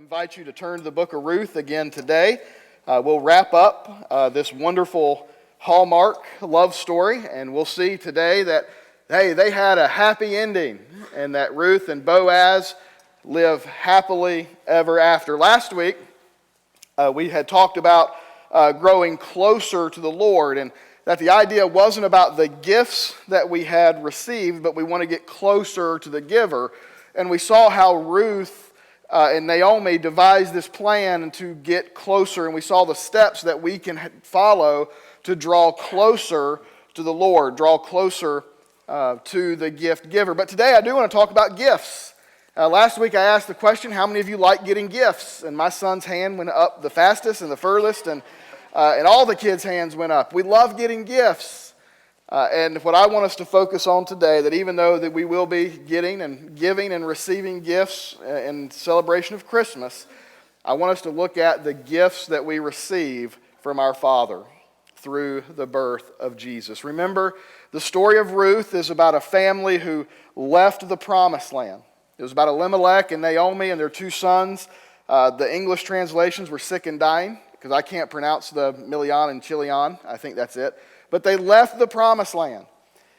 invite you to turn to the book of Ruth again today. We'll wrap up this wonderful Hallmark love story, and we'll see today that, hey, they had a happy ending, and that Ruth and Boaz live happily ever after. Last week, we had talked about growing closer to the Lord, and that the idea wasn't about the gifts that we had received, but we want to get closer to the giver. And we saw how Ruth and Naomi devised this plan to get closer, and we saw the steps that we can follow to draw closer to the Lord, draw closer to the gift giver. But today I do want to talk about gifts. Last week I asked the question, how many of you like getting gifts? And my son's hand went up the fastest and the furthest, and all the kids' hands went up. We love getting gifts. And what I want us to focus on today, that even though that we will be getting and giving and receiving gifts in celebration of Christmas, I want us to look at the gifts that we receive from our Father through the birth of Jesus. Remember, the story of Ruth is about a family who left the promised land. It was about Elimelech and Naomi and their two sons. The English translations were sick and dying, because I can't pronounce the Milian and Chilion. I think that's it. But they left the promised land.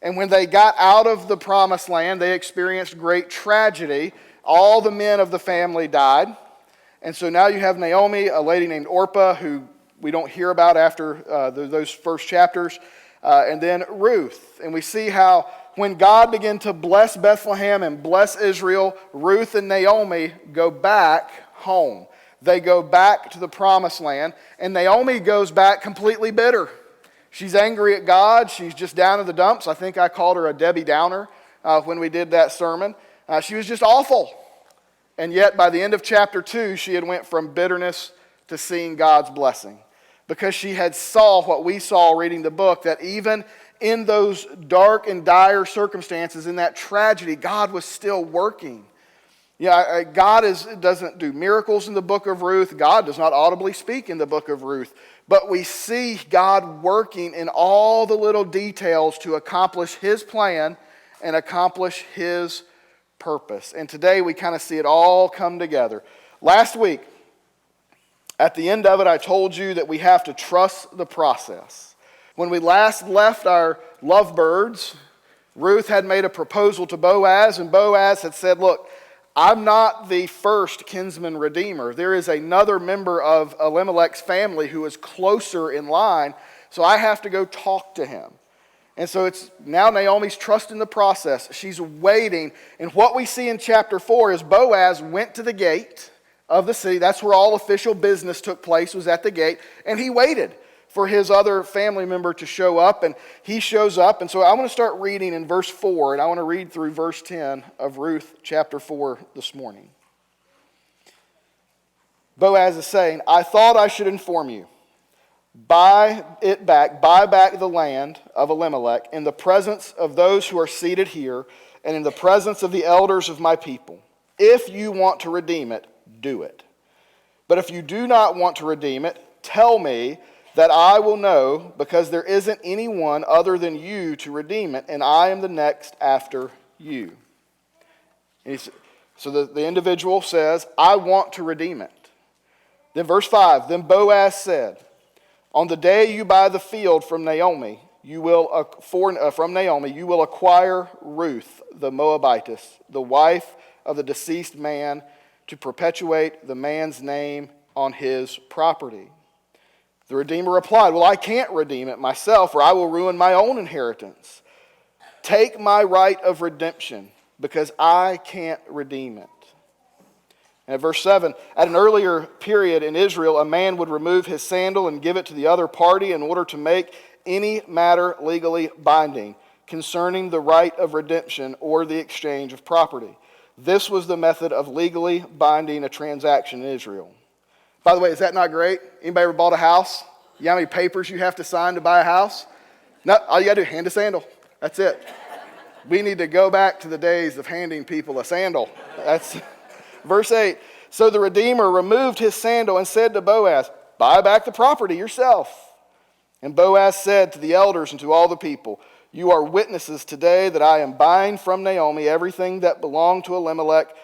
And when they got out of the promised land, they experienced great tragedy. All the men of the family died. And so now you have Naomi, a lady named Orpah, who we don't hear about after those first chapters. And then Ruth. And we see how when God began to bless Bethlehem and bless Israel, Ruth and Naomi go back home. They go back to the promised land. And Naomi goes back completely bitter. She's angry at God. She's just down in the dumps. I think I called her a Debbie Downer when we did that sermon. She was just awful. And yet by the end of chapter 2, she had went from bitterness to seeing God's blessing. Because she had saw what we saw reading the book, that even in those dark and dire circumstances, in that tragedy, God was still working. Yeah, God doesn't do miracles in the book of Ruth. God does not audibly speak in the book of Ruth. But we see God working in all the little details to accomplish His plan and accomplish His purpose. And today we kind of see it all come together. Last week, at the end of it, I told you that we have to trust the process. When we last left our lovebirds, Ruth had made a proposal to Boaz, and Boaz had said, look, I'm not the first kinsman redeemer. There is another member of Elimelech's family who is closer in line, so I have to go talk to him. And so it's now Naomi's trusting the process. She's waiting. And what we see in chapter 4 is Boaz went to the gate of the city. That's where all official business took place, was at the gate. And he waited for his other family member to show up, and he shows up. And so I want to start reading in verse 4, and I want to read through verse 10 of Ruth chapter 4 this morning. Boaz is saying, I thought I should inform you. Buy back the land of Elimelech in the presence of those who are seated here and in the presence of the elders of my people. If you want to redeem it, do it. But if you do not want to redeem it, tell me, that I will know, because there isn't anyone other than you to redeem it, and I am the next after you. So the individual says, I want to redeem it. Then verse 5, then Boaz said, on the day you buy the field from Naomi, you will acquire Ruth the Moabitess, the wife of the deceased man, to perpetuate the man's name on his property. The Redeemer replied, well, I can't redeem it myself, or I will ruin my own inheritance. Take my right of redemption, because I can't redeem it. And at verse 7, at an earlier period in Israel, a man would remove his sandal and give it to the other party in order to make any matter legally binding concerning the right of redemption or the exchange of property. This was the method of legally binding a transaction in Israel. By the way, is that not great? Anybody ever bought a house? You know how many papers you have to sign to buy a house? No, all you got to do, hand a sandal. That's it. We need to go back to the days of handing people a sandal. That's verse 8. So the Redeemer removed his sandal and said to Boaz, buy back the property yourself. And Boaz said to the elders and to all the people, you are witnesses today that I am buying from Naomi everything that belonged to Elimelech,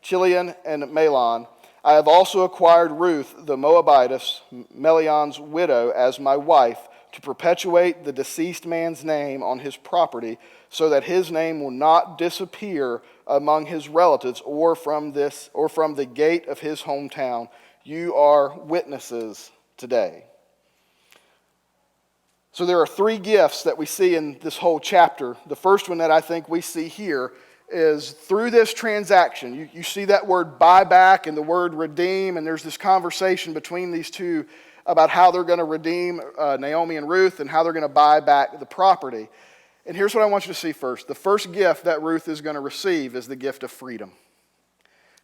Chilion, and Mahlon, I have also acquired Ruth, the Moabitess, Melion's widow, as my wife, to perpetuate the deceased man's name on his property, so that his name will not disappear among his relatives or from the gate of his hometown. You are witnesses today." So there are three gifts that we see in this whole chapter. The first one that I think we see here is through this transaction. You see that word buy back and the word redeem, and there's this conversation between these two about how they're going to redeem Naomi and Ruth and how they're going to buy back the property. And here's what I want you to see first. The first gift that Ruth is going to receive is the gift of freedom.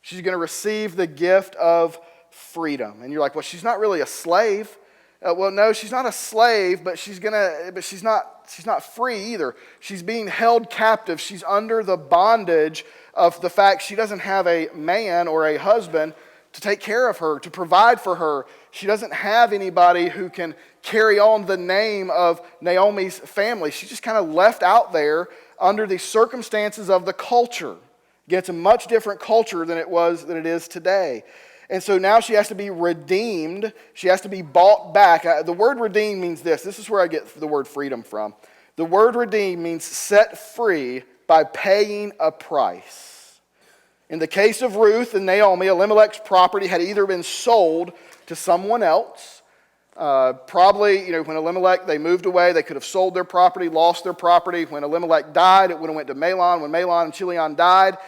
She's going to receive the gift of freedom. And you're like, well, she's not really a slave. Well, no, she's not a slave, but she's not free either. She's being held captive. She's under the bondage of the fact she doesn't have a man or a husband to take care of her, to provide for her. She doesn't have anybody who can carry on the name of Naomi's family. She's just kind of left out there under the circumstances of the culture. Again, it's a much different culture than it is today. And so now she has to be redeemed. She has to be bought back. The word redeem means this. This is where I get the word freedom from. The word redeem means set free by paying a price. In the case of Ruth and Naomi, Elimelech's property had either been sold to someone else. Probably, when Elimelech, they moved away, they could have sold their property, lost their property. When Elimelech died, it would have went to Mahlon. When Mahlon and Chilion died,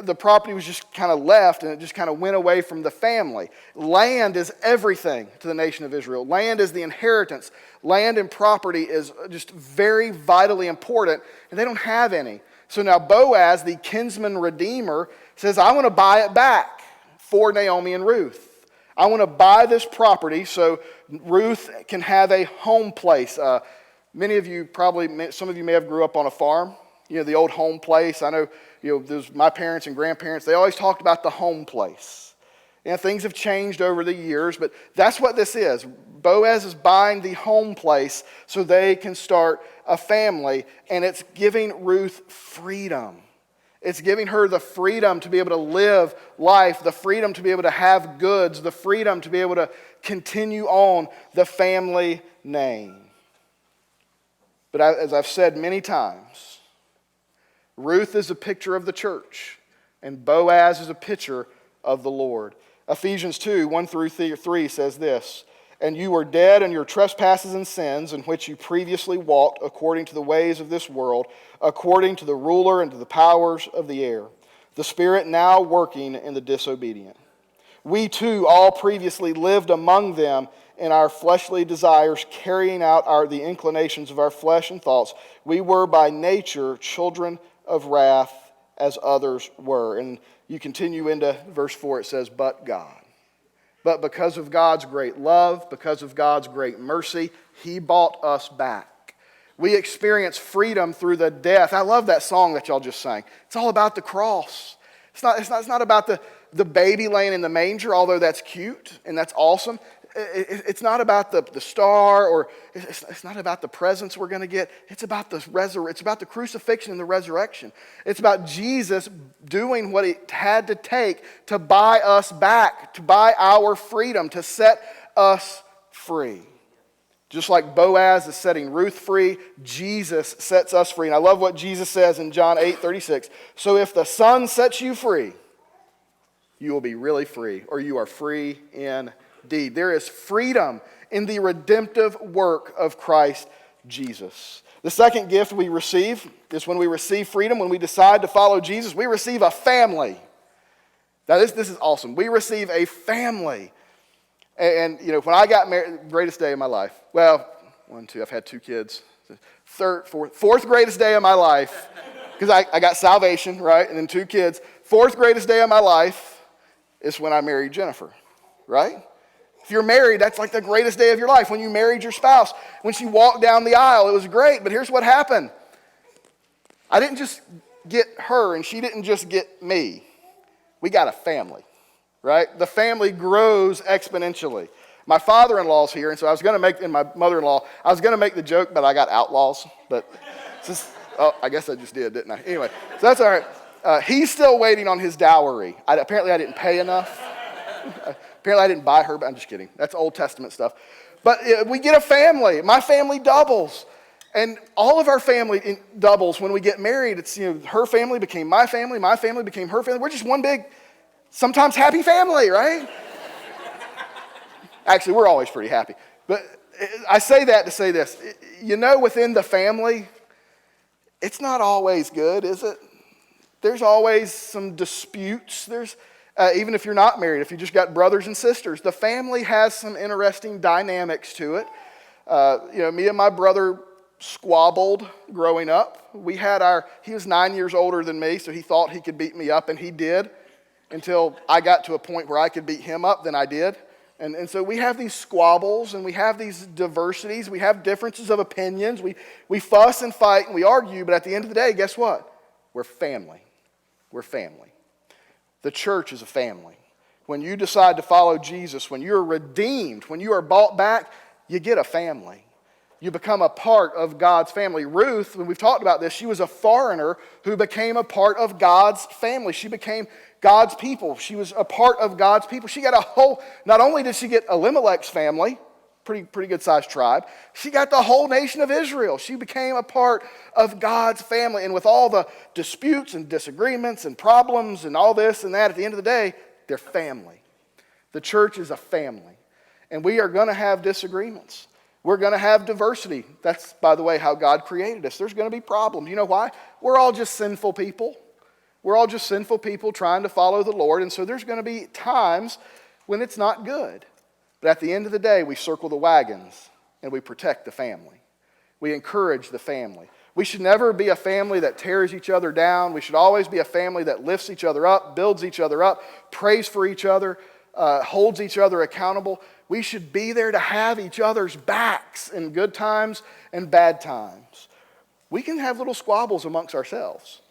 the property was just kind of left, and it just kind of went away from the family. Land is everything to the nation of Israel. Land is the inheritance. Land and property is just very vitally important, and they don't have any. So now Boaz, the kinsman redeemer, says, I want to buy it back for Naomi and Ruth. I want to buy this property so Ruth can have a home place. Many of you some of you may have grew up on a farm. The old home place. I know, there's my parents and grandparents, they always talked about the home place. Things have changed over the years, but that's what this is. Boaz is buying the home place so they can start a family, and it's giving Ruth freedom. It's giving her the freedom to be able to live life, the freedom to be able to have goods, the freedom to be able to continue on the family name. But as I've said many times, Ruth is a picture of the church, and Boaz is a picture of the Lord. Ephesians 2, 1-3 says this, "And you were dead in your trespasses and sins, in which you previously walked according to the ways of this world, according to the ruler and to the powers of the air, the spirit now working in the disobedient. We too all previously lived among them in our fleshly desires, carrying out the inclinations of our flesh and thoughts. We were by nature children of wrath as others were." And you continue into verse 4, it says, "But God. But because of God's great love, because of God's great mercy, He bought us back." We experience freedom through the death. I love that song that y'all just sang. It's all about the cross. It's not about the baby laying in the manger, although that's cute and that's awesome. It's not about the star, or it's not about the presents we're going to get. It's about it's about the crucifixion and the resurrection. It's about Jesus doing what it had to take to buy us back, to buy our freedom, to set us free. Just like Boaz is setting Ruth free, Jesus sets us free. And I love what Jesus says in John 8:36. "So if the Son sets you free, you will be really free," or you are free indeed. There is freedom in the redemptive work of Christ Jesus. The second gift we receive is when we receive freedom, when we decide to follow Jesus, we receive a family. Now this is awesome. We receive a family. And when I got married, greatest day of my life. Well, I've had 2 kids. Fourth greatest day of my life, because I got salvation, right? And then 2 kids. 4th greatest day of my life is when I married Jennifer, right? If you're married, that's like the greatest day of your life. When you married your spouse, when she walked down the aisle, it was great. But here's what happened. I didn't just get her, and she didn't just get me. We got a family, right? The family grows exponentially. My father-in-law's here, and so and my mother-in-law, I was going to make the joke, but I got outlaws. But I guess I just did, didn't I? Anyway, so that's all right. He's still waiting on his dowry. Apparently I didn't pay enough. Apparently I didn't buy her, but I'm just kidding. That's Old Testament stuff. But we get a family. My family doubles. And all of our family doubles when we get married. It's, her family became my family became her family. We're just one big, sometimes happy family, right? Actually, we're always pretty happy. But I say that to say this. Within the family, it's not always good, is it? There's always some disputes. There's even if you're not married, if you just got brothers and sisters, the family has some interesting dynamics to it. Me and my brother squabbled growing up. He was 9 years older than me, so he thought he could beat me up, and he did, until I got to a point where I could beat him up, then I did. And so we have these squabbles, and we have these diversities, we have differences of opinions, we fuss and fight, and we argue, but at the end of the day, guess what? We're family. We're family. The church is a family. When you decide to follow Jesus, when you're redeemed, when you are bought back, you get a family. You become a part of God's family. Ruth, when we've talked about this, she was a foreigner who became a part of God's family. She became God's people. She was a part of God's people. She got not only did she get Elimelech's family, pretty good sized tribe, she got the whole nation of Israel. She became a part of God's family. And with all the disputes and disagreements and problems and all this and that, at the end of the day, they're family. The church is a family. And we are going to have disagreements. We're going to have diversity. That's, by the way, how God created us. There's going to be problems. You know why? We're all just sinful people. We're all just sinful people trying to follow the Lord. And so there's going to be times when it's not good. But at the end of the day, we circle the wagons and we protect the family. We encourage the family. We should never be a family that tears each other down. We should always be a family that lifts each other up, builds each other up, prays for each other, holds each other accountable. We should be there to have each other's backs in good times and bad times. We can have little squabbles amongst ourselves.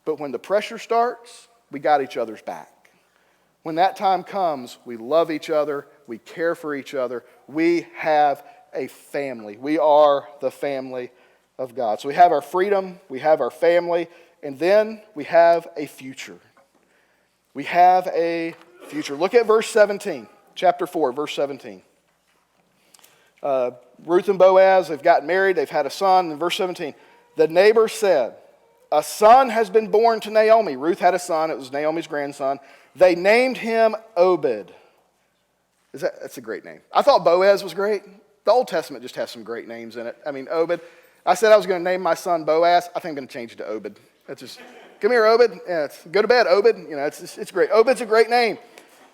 But when the pressure starts, we got each other's back. When that time comes, we love each other, we care for each other, we have a family. We are the family of God. So we have our freedom, we have our family, and then we have a future. We have a future. Look at verse 17. Chapter 4, verse 17. Ruth and Boaz, they've gotten married, they've had a son. In verse 17, the neighbor said, a son has been born to Naomi. Ruth had a son, it was Naomi's grandson. They named him Obed. That's a great name. I thought Boaz was great. The Old Testament just has some great names in it. Obed. I said I was going to name my son Boaz. I think I'm going to change it to Obed. That's just, come here, Obed. Yeah, go to bed, Obed. It's great. Obed's a great name.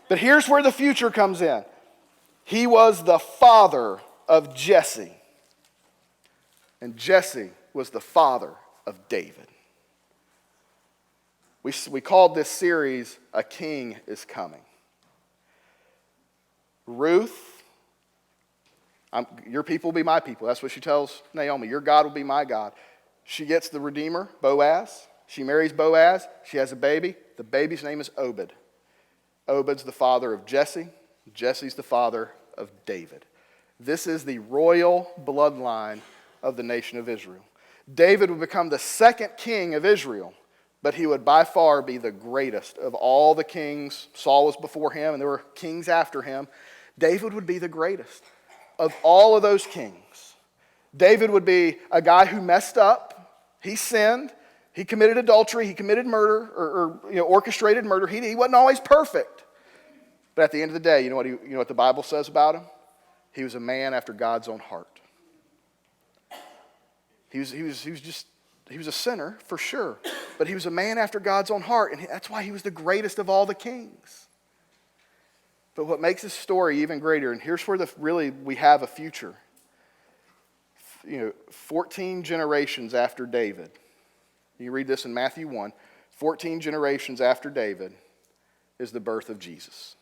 But here's where the future comes in. He was the father of Jesse. And Jesse was the father of David. We called this series, A King is Coming. Ruth, your people will be my people. That's what she tells Naomi. Your God will be my God. She gets the Redeemer, Boaz. She marries Boaz. She has a baby. The baby's name is Obed. Obed's the father of Jesse. Jesse's the father of David. This is the royal bloodline of the nation of Israel. David would become the second king of Israel, but he would by far be the greatest of all the kings. Saul was before him, and there were kings after him. David would be the greatest of all of those kings. David would be a guy who messed up. He sinned. He committed adultery, he committed murder, or orchestrated murder. He wasn't always perfect. But at the end of the day, you know what the Bible says about him? He was a man after God's own heart. He was a sinner, for sure. But he was a man after God's own heart, and that's why he was the greatest of all the kings. But what makes this story even greater, and here's where we have a future. 14 generations after David. You read this in Matthew 1. 14 generations after David is the birth of Jesus.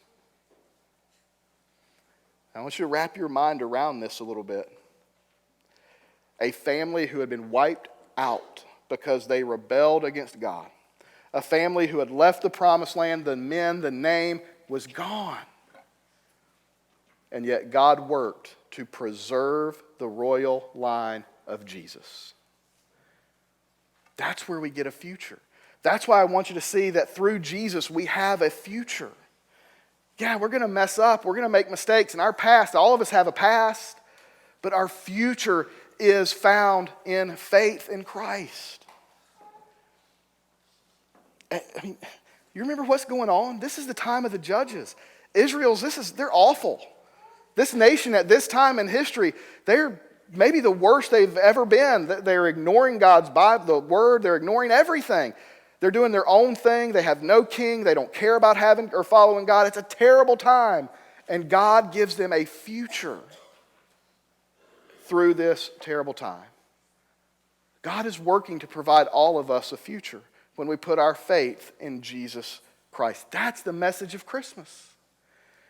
I want you to wrap your mind around this a little bit. A family who had been wiped out because they rebelled against God. A family who had left the promised land, the name was gone. And yet God worked to preserve the royal line of Jesus. That's where we get a future. That's why I want you to see that through Jesus we have a future. Yeah, we're going to mess up. We're going to make mistakes. In our past, all of us have a past. But our future is found in faith in Christ. I mean, you remember what's going on? This is the time of the judges. They're awful. This nation at this time in history, they're maybe the worst they've ever been. They're ignoring God's Bible, the Word. They're ignoring everything. They're doing their own thing. They have no king. They don't care about having or following God. It's a terrible time. And God gives them a future through this terrible time. God is working to provide all of us a future when we put our faith in Jesus Christ. That's the message of Christmas.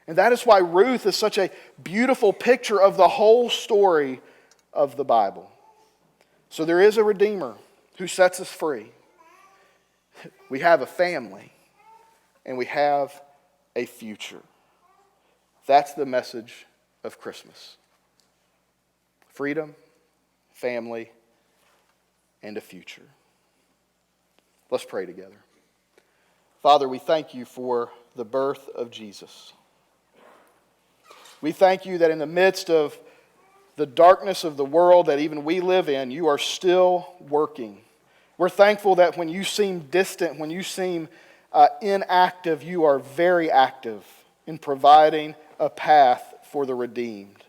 And that is why Ruth is such a beautiful picture of the whole story of the Bible. So there is a Redeemer who sets us free. We have a family, and we have a future. That's the message of Christmas. Freedom, family, and a future. Let's pray together. Father, we thank you for the birth of Jesus. We thank you that in the midst of the darkness of the world that even we live in, you are still working. We're thankful that when you seem distant, when you seem inactive, you are very active in providing a path for the redeemed.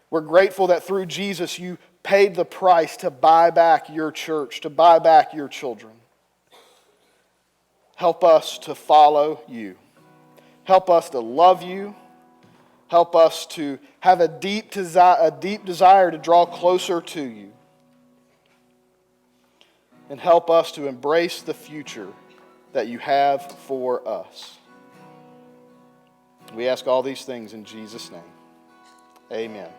We're grateful that through Jesus you paid the price to buy back your church, to buy back your children. Help us to follow you. Help us to love you. Help us to have a deep desire to draw closer to you. And help us to embrace the future that you have for us. We ask all these things in Jesus' name. Amen.